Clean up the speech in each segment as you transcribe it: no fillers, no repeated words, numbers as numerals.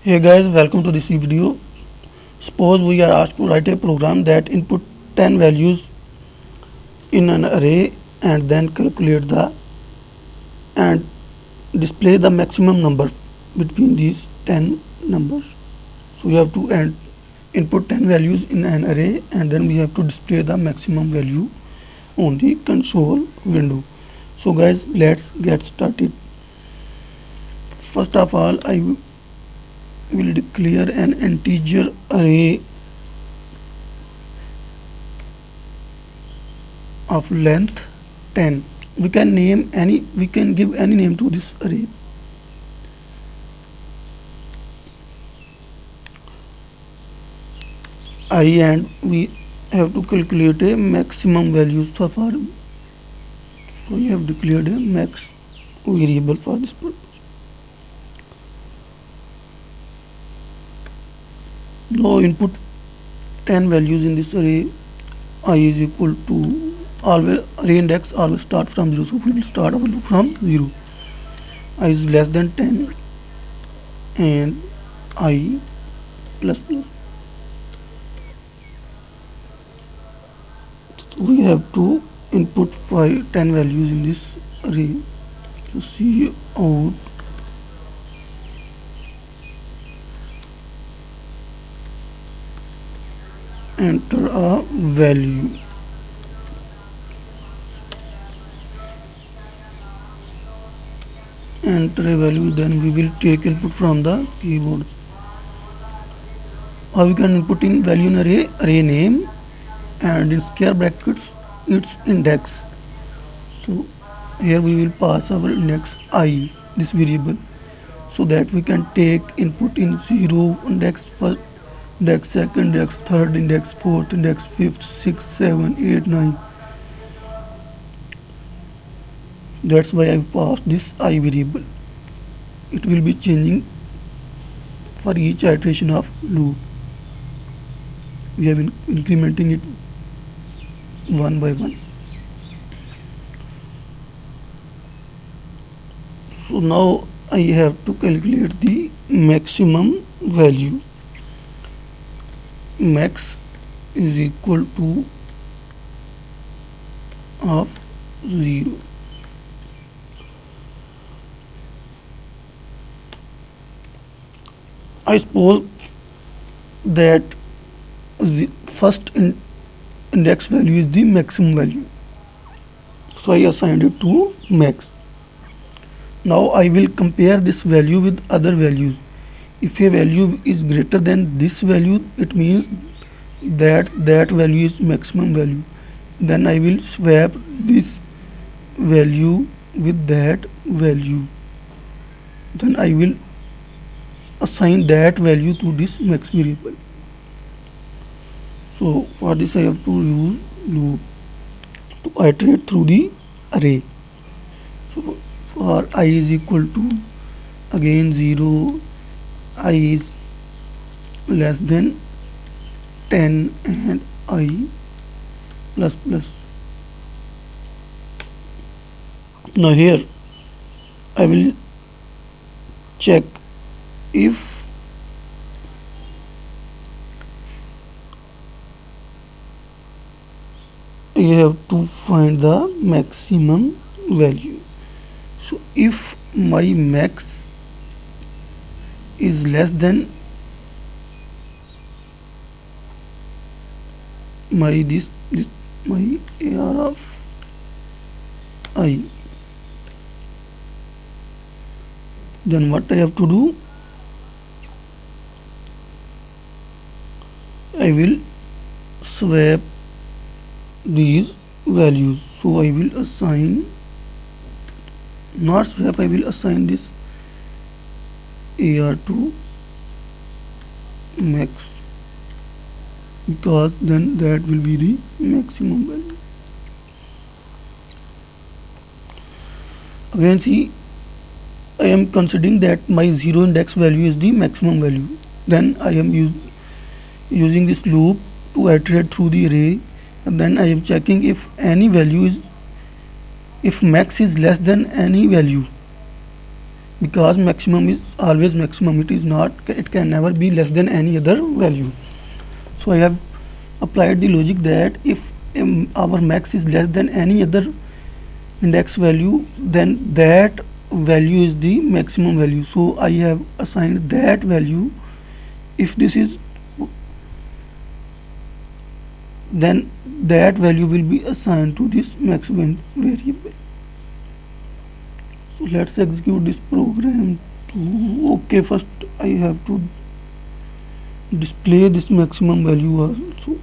Hey guys, welcome to this video. Suppose we are asked to write a program that input 10 values in an array and then calculate the and display the maximum number between these 10 numbers. So we have to input 10 values in an array and then we have to display the maximum value on the console window. So guys, let's get started. First of all, I will declare an integer array of length 10. We can give any name to this array. I and we have to calculate a maximum value so far. So we have declared a max variable for this purpose. Now input 10 values in this array. I is equal to always array index always start from 0, so we will start our loop from 0. I is less than 10 and I plus plus. So we have to input 10 values in this array. So see out enter a value. Enter a value, then we will take input from the keyboard. How we can input in value in array name and in square brackets its index. So here we will pass our index I, this variable, so that we can take input in 0, index first, index second, index third, index fourth, index fifth, 6, 7, 8, 9. That's why I've passed this I variable. It will be changing for each iteration of loop. We have incrementing it one by one. So now I have to calculate the maximum value. Max is equal to of 0. I suppose that the first index value is the maximum value, so I assigned it to max. Now I will compare this value with other values. If a value is greater than this value, it means that value is maximum value. Then I will swap this value with that value. Then I will assign that value to this max variable. So for this I have to use loop to iterate through the array. So for I is equal to again 0, I is less than 10 and I plus plus. Now here I will check if I have to find the maximum value. So if my max is less than my my AR of I, then what I have to do, I will swap these values. So I will assign, not swap, I will assign this AR to max, because then that will be the maximum value. Again see, I am considering that my 0 index value is the maximum value. Then I am using this loop to iterate through the array, and then I am checking if any value is, if max is less than any value, because maximum is always maximum. It is not, it can never be less than any other value. So I have applied the logic that if our max is less than any other index value, then that value is the maximum value. So I have assigned that value. If this is, then that value will be assigned to this maximum variable. So let's execute this program to, okay, first I have to display this maximum value also.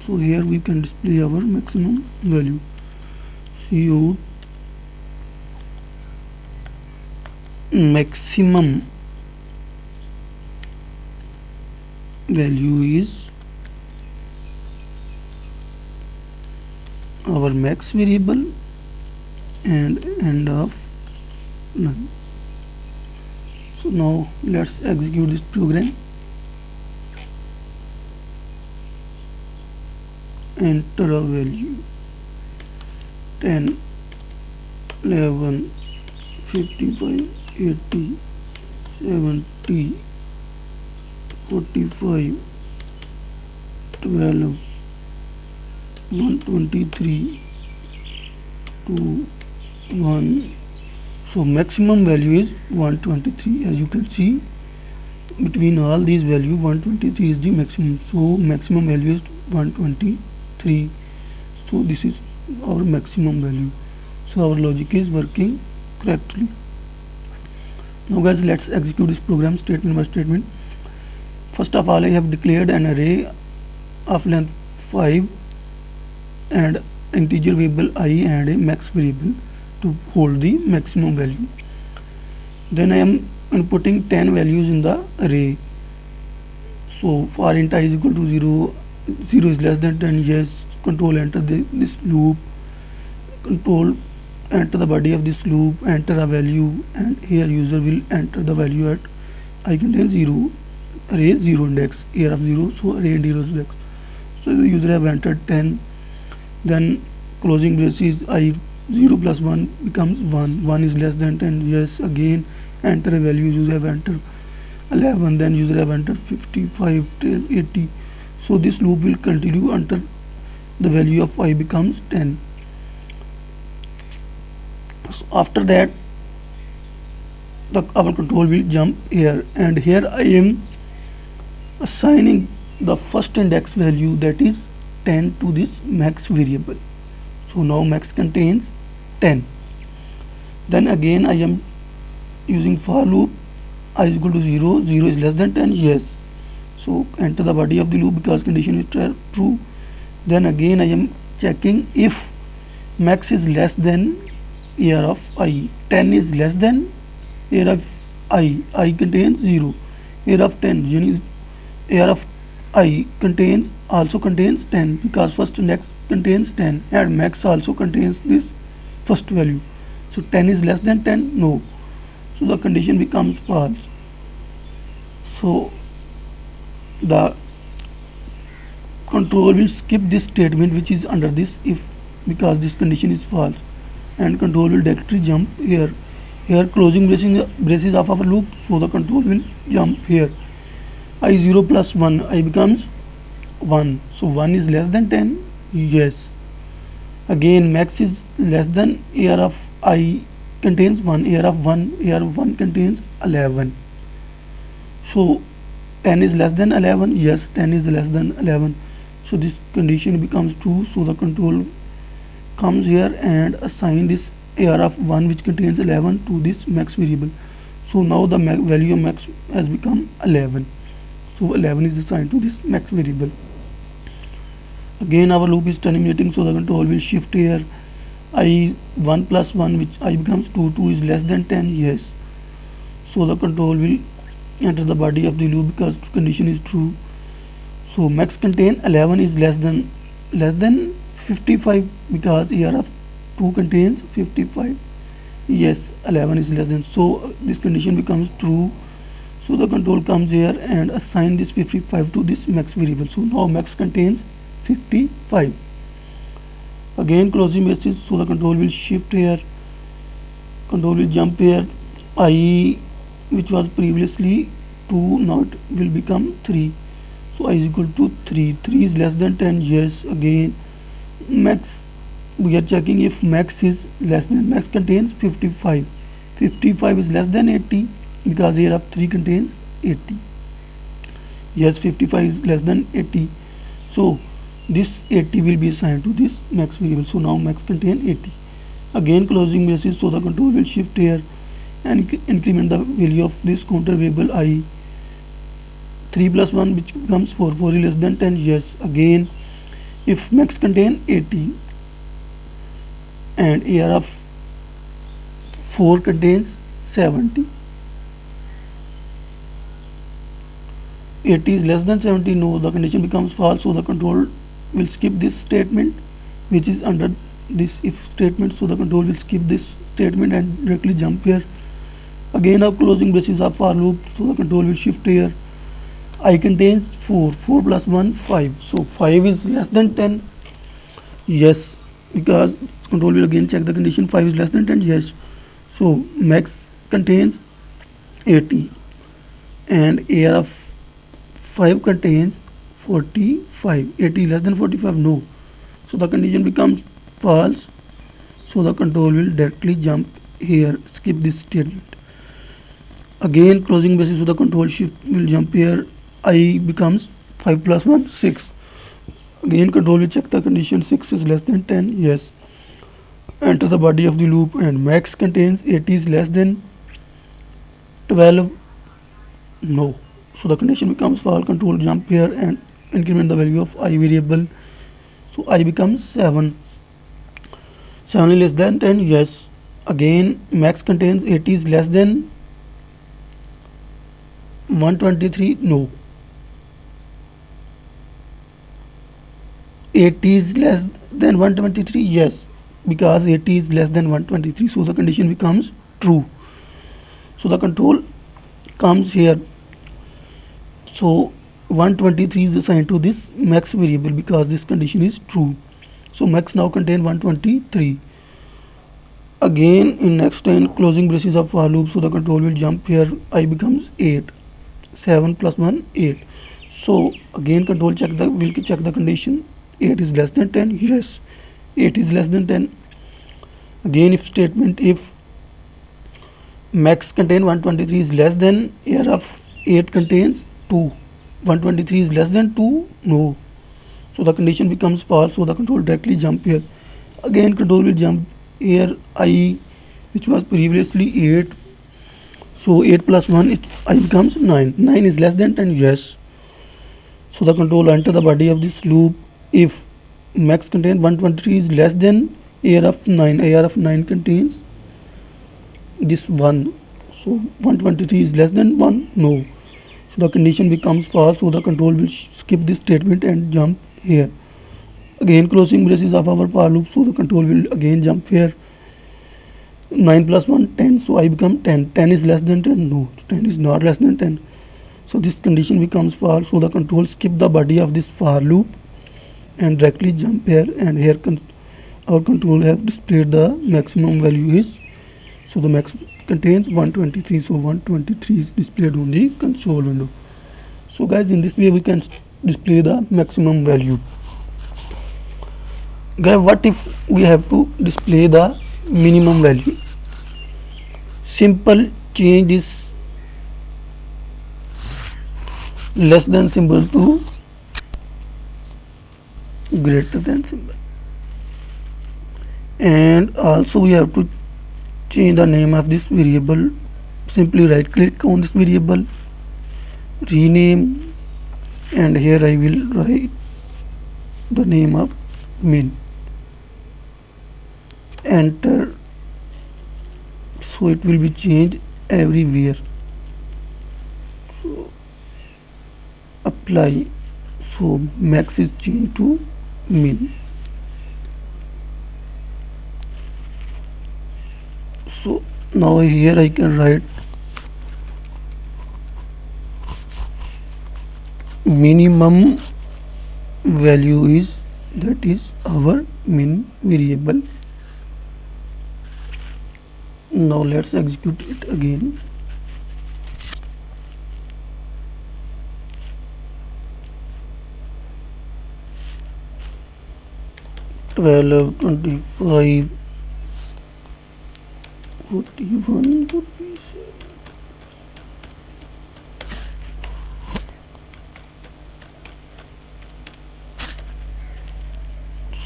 So here we can display our maximum value. Cout maximum value is our max variable and end of none. So now let's execute this program. Enter a value 10, 11, 55, 80, 70, 45, 12, 123, 2, 1. So maximum value is 123. As you can see, between all these values 123 is the maximum. So maximum value is 123. So this is our maximum value. So our logic is working correctly. Now guys, let's execute this program statement by statement. First of all, I have declared an array of length 5 and integer variable I and a max variable to hold the maximum value. Then I am inputting 10 values in the array. So for int I is equal to 0, 0 is less than 10, yes. Control enter this loop, control enter the body of this loop, enter a value, and here user will enter the value at I contains 0, array 0 index, here of 0, so array 0 index. So the user have entered 10, then closing braces I 0 plus 1 becomes 1, 1 is less than 10, yes. Again enter a value, user have entered 11, then user have entered 55, 10, 80. So this loop will continue until the value of I becomes 10. So after that our control will jump here, and here I am assigning the first index value, that is 10, to this max variable. So now max contains 10. Then again I am using for loop, I is equal to 0, 0 is less than 10, yes. So enter the body of the loop because condition is true. Then again I am checking if max is less than AR of I, 10 is less than AR of I contains 0, AR of 10, AR of I contains also contains 10 because first index contains 10 and max also contains this first value. So 10 is less than 10, no. So the condition becomes false. So the control will skip this statement which is under this if, because this condition is false, and control will directly jump here. Here closing braces of our loop, so the control will jump here. I 0 plus 1, I becomes 1. So 1 is less than 10, yes. Again max is less than AR of I contains 1, AR of 1, AR of 1 contains 11. So 10 is less than 11, yes, 10 is less than 11. So this condition becomes true, so the control comes here and assign this AR of 1 which contains 11 to this max variable. So now the value of max has become 11. So 11 is assigned to this max variable. Again our loop is terminating, so the control will shift here. I 1 plus 1 which I becomes 2, 2 is less than 10, yes. So the control will enter the body of the loop because condition is true. So max contain 11 is less than 55 because AR of 2 contains 55, yes, 11 is less than, so this condition becomes true. So the control comes here and assign this 55 to this max variable. So now max contains 55. Again closing braces, so the control will shift here, control will jump here, I which was previously 2 now it will become 3. So I is equal to 3. 3 is less than 10. Yes. Again max, we are checking if max is less than, max contains 55. 55 is less than 80 because here of 3 contains 80. Yes, 55 is less than 80. So this 80 will be assigned to this max variable. So now max contain 80. Again closing braces, so the control will shift here and increment the value of this counter variable I. 3 plus 1 which becomes 4. 4 is less than 10. Yes. Again if max contain 80 and AR of 4 contains 70. 80 is less than 70. No, the condition becomes false, so the control will skip this statement which is under this if statement. So the control will skip this statement and directly jump here. Again our closing braces of for loop, so the control will shift here. I contains 4. 4 plus 1 5. So 5 is less than 10. Yes, because control will again check the condition. 5 is less than 10. Yes. So max contains 80 and AR of 5 contains 45. 80 less than 45. No. So the condition becomes false. So the control will directly jump here, skip this statement. Again closing braces, so the control shift will jump here. I becomes 5 plus 1 6. Again control will check the condition. 6 is less than 10. Yes. Enter the body of the loop and max contains 80 is less than 12. No. So the condition becomes false. Control jump here and increment the value of I variable. So I becomes 7. 7 is less than 10. Yes. Again max contains 80 is less than 123. No. 80 is less than 123. Yes, because 80 is less than 123. So the condition becomes true. So the control comes here. So 123 is assigned to this max variable because this condition is true. So max now contain 123. Again in next line closing braces of for loop, so the control will jump here. I becomes 8. 7 plus 1 8. So again control will check the condition. 8 is less than 10. Yes, 8 is less than 10. Again if statement, if max contain 123 is less than AR of 8 contains 2. 123 is less than 2. No. So the condition becomes false, so the control directly jump here. Again control will jump here. I which was previously 8. So 8 plus 1 I becomes 9. 9 is less than 10. Yes. So the control enter the body of this loop. If max contain 123 is less than AR of 9. AR of 9 contains this 1. So 123 is less than 1. No. So the condition becomes false, so the control will skip this statement and jump here. Again closing braces of our for loop, so the control will again jump here. 9 plus 1 10. So I become 10. 10 is less than 10. No, 10 is not less than 10. So this condition becomes false, so the control skip the body of this for loop and directly jump here, and here our control have displayed the maximum value is, so the max contains 123. So 123 is displayed on the console window. So guys, in this way we can display the maximum value. Guys, what if we have to display the minimum value? Simple, change this less than symbol to greater than symbol, and also we have to change the name of this variable. Simply right click on this variable, rename, and here I will write the name of min. Enter. So it will be changed everywhere. So apply. So max is changed to min. So now here I can write minimum value is, that is our min variable. Now let's execute it again. Twelve, 25, 41 would be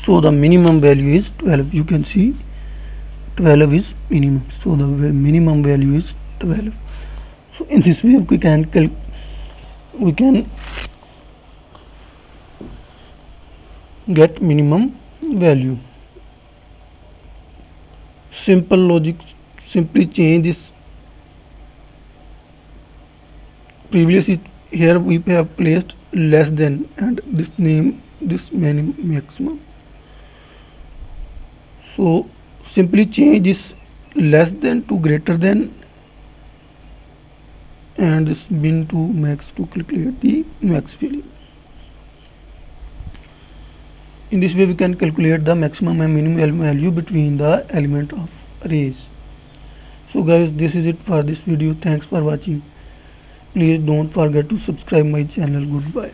so the minimum value is 12. You can see 12 is minimum, so the minimum value is 12. So in this way we can get minimum value. Simple logic, simply change this. Previously here we have placed less than and this name this maximum. So simply change this less than to greater than and this min to max to calculate the max value. In this way we can calculate the maximum and minimum value between the element of arrays. So guys, this is it for this video. Thanks for watching. Please don't forget to subscribe my channel. Goodbye.